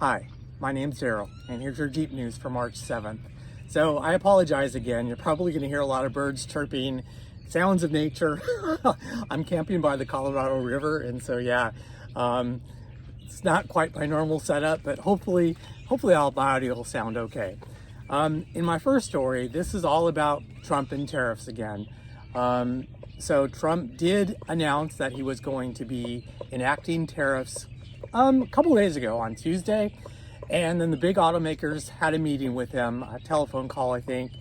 Hi, my name's Daryl, and here's your Jeep news for March 7th. So I apologize again. You're probably going to hear a lot of birds chirping, sounds of nature. I'm camping by the Colorado River, and so it's not quite my normal setup, but hopefully all the audio will sound okay. In my first story, this is all about Trump and tariffs again. So Trump did announce that he was going to be enacting tariffs a couple days ago on Tuesday, and then the big automakers had a meeting with him, a telephone call, I think,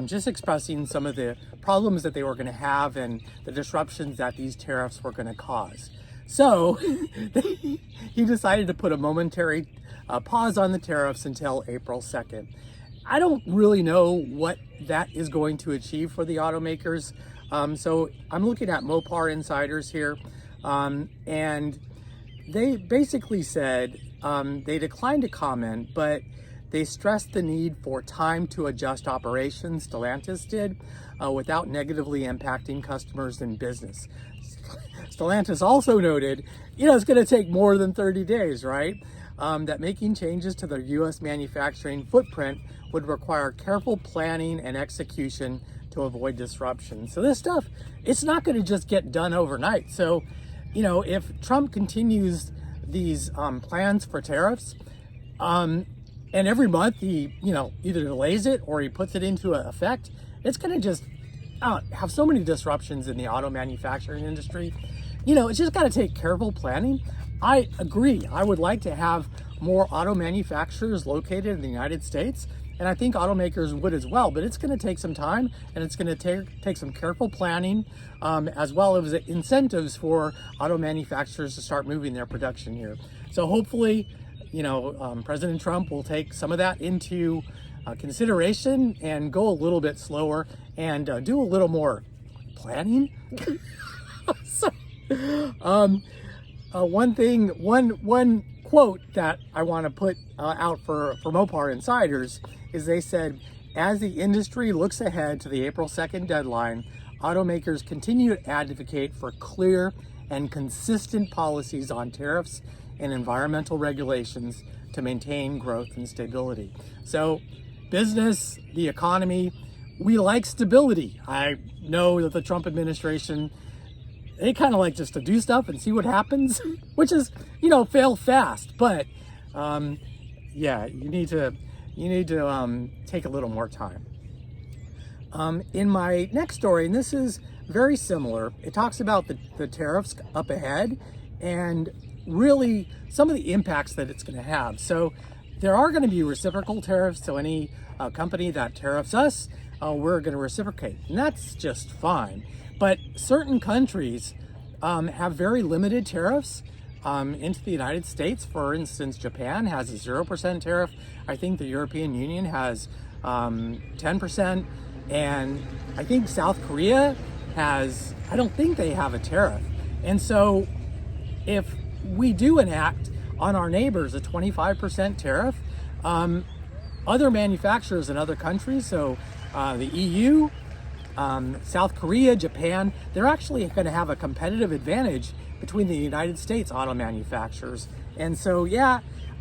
just expressing some of the problems that they were going to have and the disruptions that these tariffs were going to cause. So he decided to put a momentary pause on the tariffs until April 2nd. I don't really know what that is going to achieve for the automakers. So I'm looking at Mopar insiders here, and they basically said they declined to comment, but they stressed the need for time to adjust operations, Stellantis did, without negatively impacting customers and business. Stellantis also noted, it's going to take more than 30 days, right? That making changes to their U.S. manufacturing footprint would require careful planning and execution to avoid disruption. So this stuff, it's not going to just get done overnight. So, if Trump continues these plans for tariffs, and every month he, either delays it or he puts it into effect, it's going to just have so many disruptions in the auto manufacturing industry. It's just got to take careful planning. I agree. I would like to have more auto manufacturers located in the United States, and I think automakers would as well, but it's going to take some time, and it's going to take some careful planning, as well as incentives for auto manufacturers to start moving their production here. So hopefully, President Trump will take some of that into consideration and go a little bit slower and do a little more planning. One quote that I want to put out for Mopar insiders is they said, as the industry looks ahead to the April 2nd deadline, automakers continue to advocate for clear and consistent policies on tariffs and environmental regulations to maintain growth and stability. So business, the economy, we like stability. I know that the Trump administration, they kind of like just to do stuff and see what happens, which is, fail fast. But you need to take a little more time. In my next story, and this is very similar, it talks about the tariffs up ahead and really some of the impacts that it's going to have. So there are going to be reciprocal tariffs. So any company that tariffs us, we're going to reciprocate, and that's just fine. But certain countries have very limited tariffs into the United States. For instance, Japan has a 0% tariff. I think the European Union has 10%. And I think South Korea has, I don't think they have a tariff. And so if we do enact on our neighbors a 25% tariff, other manufacturers in other countries, so the EU, South Korea, Japan, they're actually going to have a competitive advantage between the United States auto manufacturers. And so,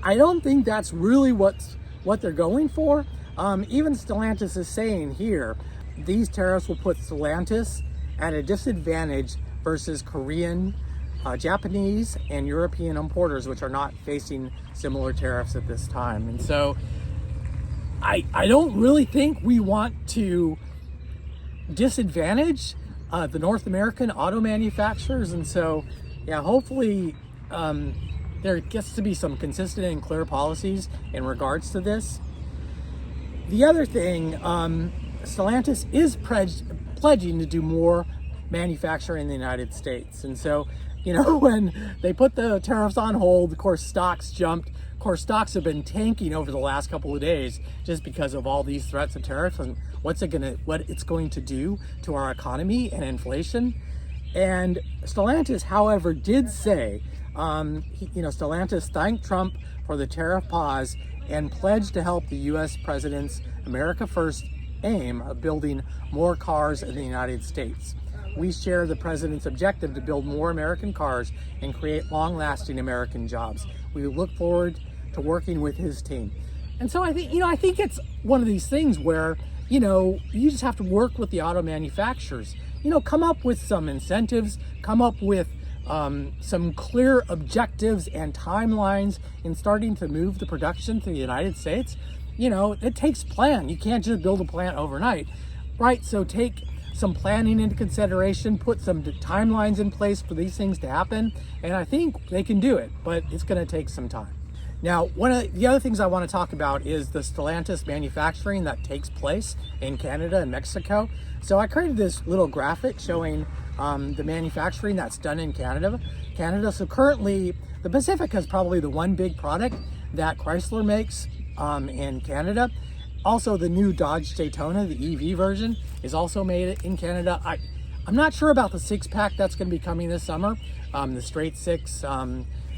I don't think that's really what they're going for. Even Stellantis is saying here, these tariffs will put Stellantis at a disadvantage versus Korean, Japanese, and European importers, which are not facing similar tariffs at this time. And so I don't really think we want to disadvantage the North American auto manufacturers. And so, hopefully there gets to be some consistent and clear policies in regards to this. The other thing, Stellantis is pledging to do more manufacturing in the United States. And so, when they put the tariffs on hold, of course, stocks jumped. Of course, stocks have been tanking over the last couple of days just because of all these threats of tariffs and what it's going to do to our economy and inflation. And Stellantis, however, did say, Stellantis thanked Trump for the tariff pause and pledged to help the U.S. President's America First aim of building more cars in the United States. We share the President's objective to build more American cars and create long-lasting American jobs. We look forward to working with his team. And so I think it's one of these things where, you just have to work with the auto manufacturers, come up with some incentives, come up with some clear objectives and timelines in starting to move the production to the United States. It takes plan. You can't just build a plant overnight, right? So take some planning into consideration, put some timelines in place for these things to happen, and I think they can do it, but it's going to take some time. Now, one of the other things I want to talk about is the Stellantis manufacturing that takes place in Canada and Mexico. So I created this little graphic showing the manufacturing that's done in Canada. So currently, the Pacific is probably the one big product that Chrysler makes in Canada. Also, the new Dodge Daytona, the EV version, is also made in Canada. I'm not sure about the six-pack that's going to be coming this summer, the straight six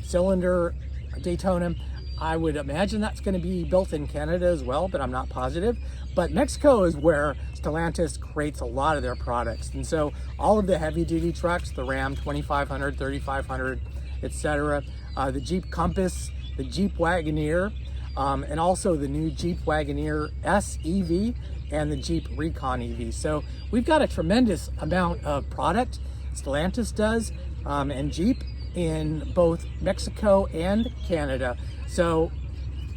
cylinder Daytona. I would imagine that's going to be built in Canada as well, but I'm not positive. But Mexico is where Stellantis creates a lot of their products. And so all of the heavy duty trucks, the Ram 2500, 3500, etc., the Jeep Compass, the Jeep Wagoneer, and also the new Jeep Wagoneer S EV and the Jeep Recon EV. So we've got a tremendous amount of product, Stellantis does, and Jeep in both Mexico and Canada. So,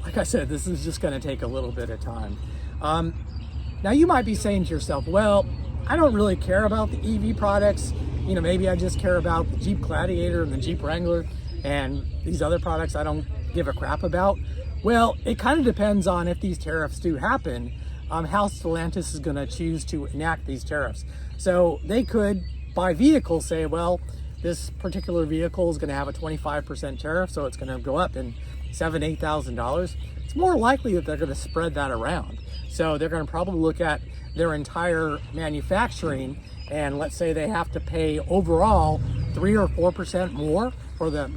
like I said, this is just going to take a little bit of time. Now, you might be saying to yourself, well, I don't really care about the EV products. Maybe I just care about the Jeep Gladiator and the Jeep Wrangler, and these other products I don't give a crap about. Well, it kind of depends on, if these tariffs do happen, how Stellantis is going to choose to enact these tariffs. So they could, by vehicle, say, well, this particular vehicle is going to have a 25% tariff, so it's going to go up in $7,000, $8,000. It's more likely that they're going to spread that around. So they're going to probably look at their entire manufacturing, and let's say they have to pay overall 3 or 4% more for the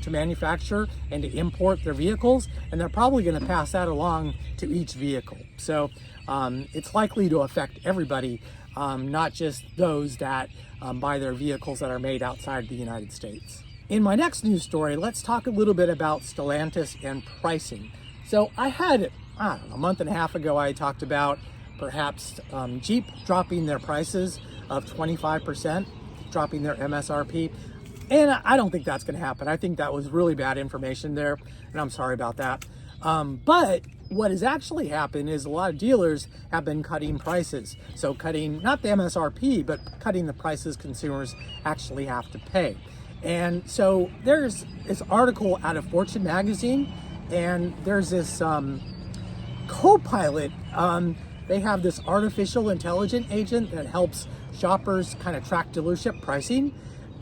to manufacture and to import their vehicles, and they're probably going to pass that along to each vehicle. So it's likely to affect everybody, not just those that buy their vehicles that are made outside the United States. In my next news story, let's talk a little bit about Stellantis and pricing. So I had, a month and a half ago, I talked about perhaps Jeep dropping their prices of 25%, dropping their MSRP. And I don't think that's going to happen. I think that was really bad information there, and I'm sorry about that. But what has actually happened is a lot of dealers have been cutting prices. So cutting, not the MSRP, but cutting the prices consumers actually have to pay. And so there's this article out of Fortune magazine, and there's this Copilot. They have this artificial intelligent agent that helps shoppers kind of track dealership pricing.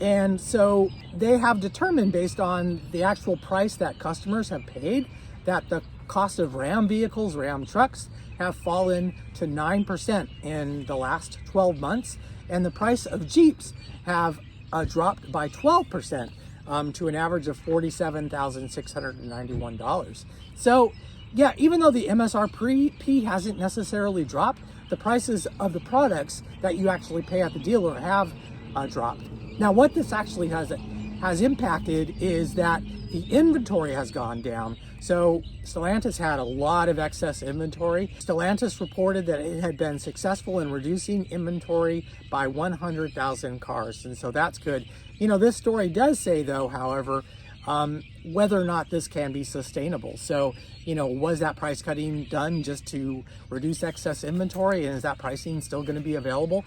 And so they have determined, based on the actual price that customers have paid, that the cost of Ram vehicles, Ram trucks, have fallen to 9% in the last 12 months. And the price of Jeeps have dropped by 12% to an average of $47,691. So yeah, even though the MSRP hasn't necessarily dropped, the prices of the products that you actually pay at the dealer have dropped. Now, what this actually has impacted is that the inventory has gone down. So Stellantis had a lot of excess inventory. Stellantis reported that it had been successful in reducing inventory by 100,000 cars. And so that's good. This story does say, though, however, whether or not this can be sustainable. So, was that price cutting done just to reduce excess inventory? And is that pricing still going to be available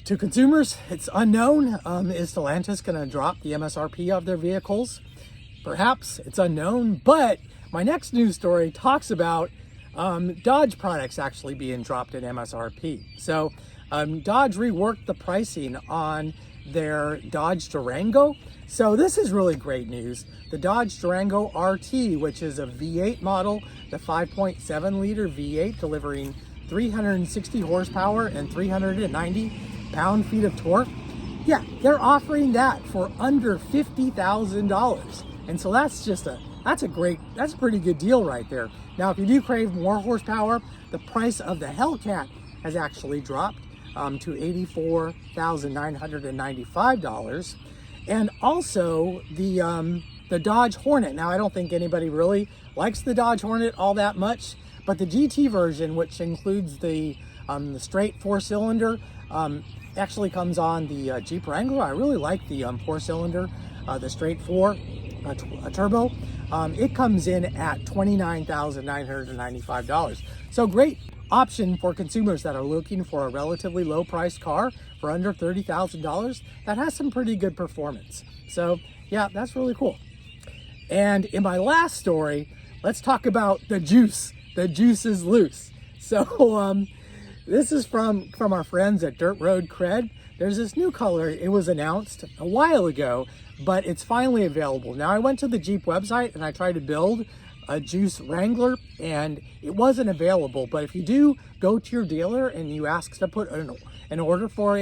to consumers? It's unknown. Is Stellantis going to drop the MSRP of their vehicles? Perhaps. It's unknown. But my next news story talks about Dodge products actually being dropped in MSRP. So Dodge reworked the pricing on their Dodge Durango. So this is really great news. The Dodge Durango RT, which is a V8 model, the 5.7 liter V8 delivering 360 horsepower and 390 pound-feet of torque. Yeah, they're offering that for under $50,000. And so that's a pretty good deal right there. Now, if you do crave more horsepower, the price of the Hellcat has actually dropped to $84,995. And also the the Dodge Hornet. Now, I don't think anybody really likes the Dodge Hornet all that much, but the GT version, which includes the straight 4-cylinder, actually comes on the Jeep Wrangler. I really like the 4-cylinder, the straight 4 turbo. It comes in at $29,995. So great option for consumers that are looking for a relatively low priced car for under $30,000 that has some pretty good performance. So yeah, that's really cool. And in my last story, let's talk about the Joose. The Joose is loose. So this is from our friends at Dirt Road Cred. There's this new color. It was announced a while ago, but it's finally available. Now, I went to the Jeep website and I tried to build a Joose Wrangler and it wasn't available. But if you do go to your dealer and you ask to put an order for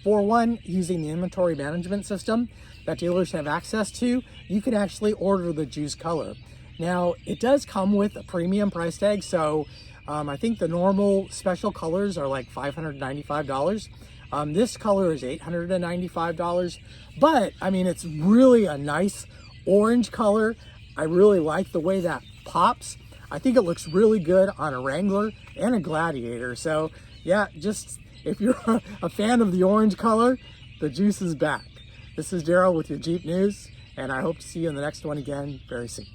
one using the inventory management system that dealers have access to, you can actually order the Joose Color. Now, it does come with a premium price tag, so I think the normal special colors are like $595. This color is $895, but I mean, it's really a nice orange color. I really like the way that pops. I think it looks really good on a Wrangler and a Gladiator. So yeah, just if you're a fan of the orange color, the Joose is back. This is Daryl with your Jeep News, and I hope to see you in the next one again very soon.